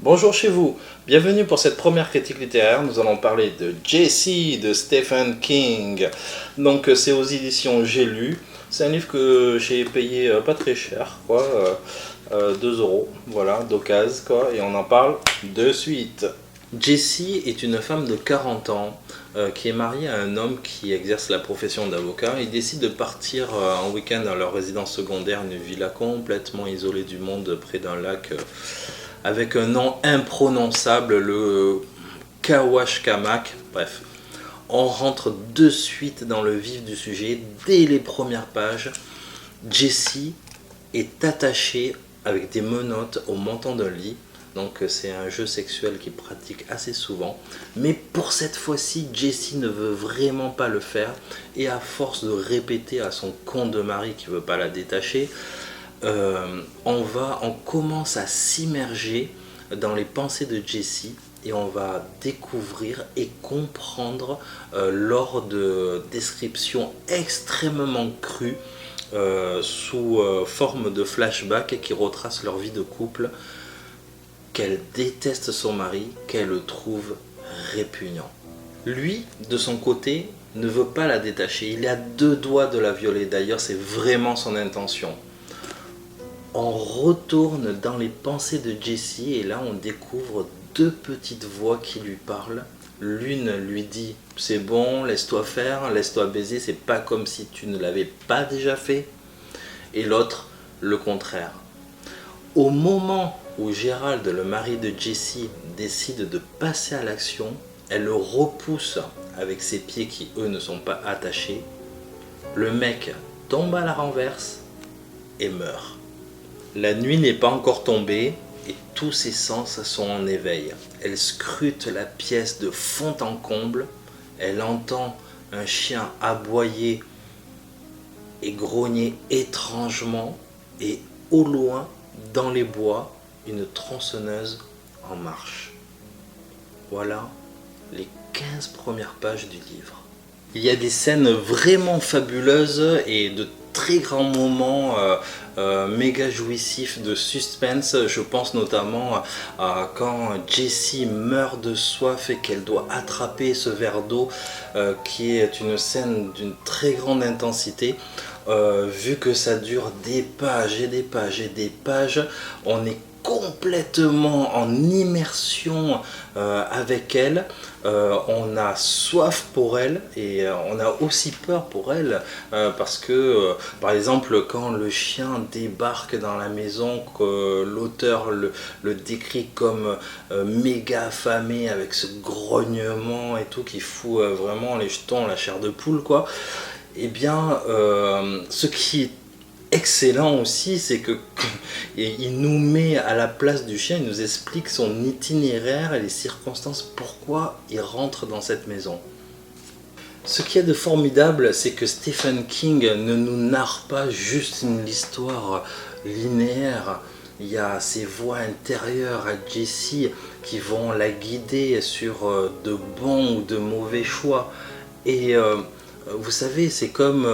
Bonjour chez vous, bienvenue pour cette première critique littéraire. Nous allons parler de Jessie de Stephen King. Donc c'est aux éditions J'ai lu. C'est un livre que j'ai payé pas très cher, quoi, 2 euros, voilà, d'occasion, quoi, et on en parle de suite. Jessie est une femme de 40 ans qui est mariée à un homme qui exerce la profession d'avocat. Ils décident de partir en week-end dans leur résidence secondaire, une villa complètement isolée du monde près d'un lac avec un nom imprononçable, le Kawashkamak. Bref, on rentre de suite dans le vif du sujet dès les premières pages. Jessie est attachée avec des menottes au montant d'un lit. Donc c'est un jeu sexuel qu'il pratique assez souvent. Mais pour cette fois-ci, Jessie ne veut vraiment pas le faire. Et à force de répéter à son con de mari qui ne veut pas la détacher, on commence à s'immerger dans les pensées de Jessie et on va découvrir et comprendre lors de descriptions extrêmement crues sous forme de flashback qui retracent leur vie de couple, qu'elle déteste son mari, qu'elle le trouve répugnant. Lui, de son côté, ne veut pas la détacher. Il est à deux doigts de la violer. D'ailleurs, c'est vraiment son intention. On retourne dans les pensées de Jessie et là on découvre deux petites voix qui lui parlent. L'une lui dit « c'est bon, laisse-toi faire, laisse-toi baiser, c'est pas comme si tu ne l'avais pas déjà fait ». Et l'autre, le contraire. Au moment où Gérald, le mari de Jessie, décide de passer à l'action, elle le repousse avec ses pieds qui eux ne sont pas attachés. Le mec tombe à la renverse et meurt. La nuit n'est pas encore tombée et tous ses sens sont en éveil. Elle scrute la pièce de fond en comble. Elle entend un chien aboyer et grogner étrangement. Et au loin, dans les bois, une tronçonneuse en marche. Voilà les 15 premières pages du livre. Il y a des scènes vraiment fabuleuses et de très grands moments méga jouissifs de suspense. Je pense notamment à quand Jessie meurt de soif et qu'elle doit attraper ce verre d'eau qui est une scène d'une très grande intensité. Vu que ça dure des pages et des pages et des pages, on est complètement en immersion avec elle. On a soif pour elle et on a aussi peur pour elle parce que par exemple quand le chien débarque dans la maison, que l'auteur le décrit comme méga affamé avec ce grognement et tout qui fout vraiment les jetons, la chair de poule, quoi. Eh bien ce qui est excellent aussi, c'est que il nous met à la place du chien, il nous explique son itinéraire et les circonstances, pourquoi il rentre dans cette maison. Ce qu'il y a de formidable, c'est que Stephen King ne nous narre pas juste une histoire linéaire. Il y a ces voix intérieures à Jessie qui vont la guider sur de bons ou de mauvais choix. Et vous savez, c'est comme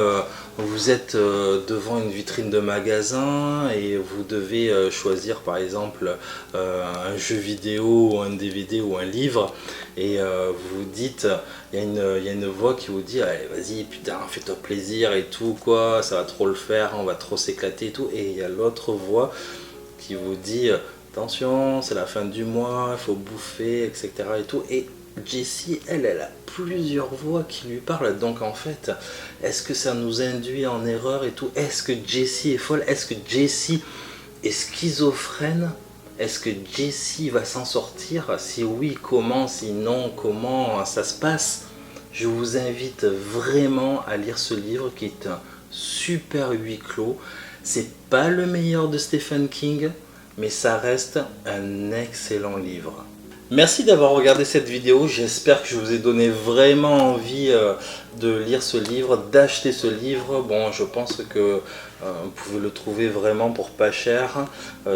vous êtes devant une vitrine de magasin et vous devez choisir par exemple un jeu vidéo ou un DVD ou un livre et vous dites, il y a une voix qui vous dit allez, vas-y putain, fais-toi plaisir et tout, quoi, ça va trop le faire, on va trop s'éclater et tout, et il y a l'autre voix qui vous dit attention, c'est la fin du mois, il faut bouffer, etc. et tout. Et Jessie, elle a plusieurs voix qui lui parlent. Donc en fait, est-ce que ça nous induit en erreur et tout? Est-ce que Jessie est folle? Est-ce que Jessie est schizophrène? Est-ce que Jessie va s'en sortir? Si oui, comment? Si non, comment ça se passe? Je vous invite vraiment à lire ce livre qui est un super huis clos. C'est pas le meilleur de Stephen King, mais ça reste un excellent livre. Merci d'avoir regardé cette vidéo, j'espère que je vous ai donné vraiment envie de lire ce livre, d'acheter ce livre. Bon, je pense que vous pouvez le trouver vraiment pour pas cher,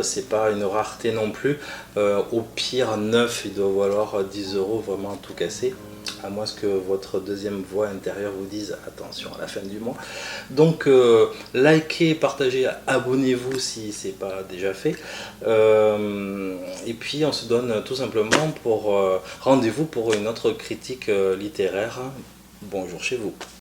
c'est pas une rareté non plus. Au pire, neuf, il doit valoir 10 euros, vraiment tout cassé. À moins que votre deuxième voix intérieure vous dise attention à la fin du mois. Donc likez, partagez, abonnez-vous si ce n'est pas déjà fait. Et puis on se donne tout simplement pour rendez-vous pour une autre critique littéraire. Bonjour chez vous.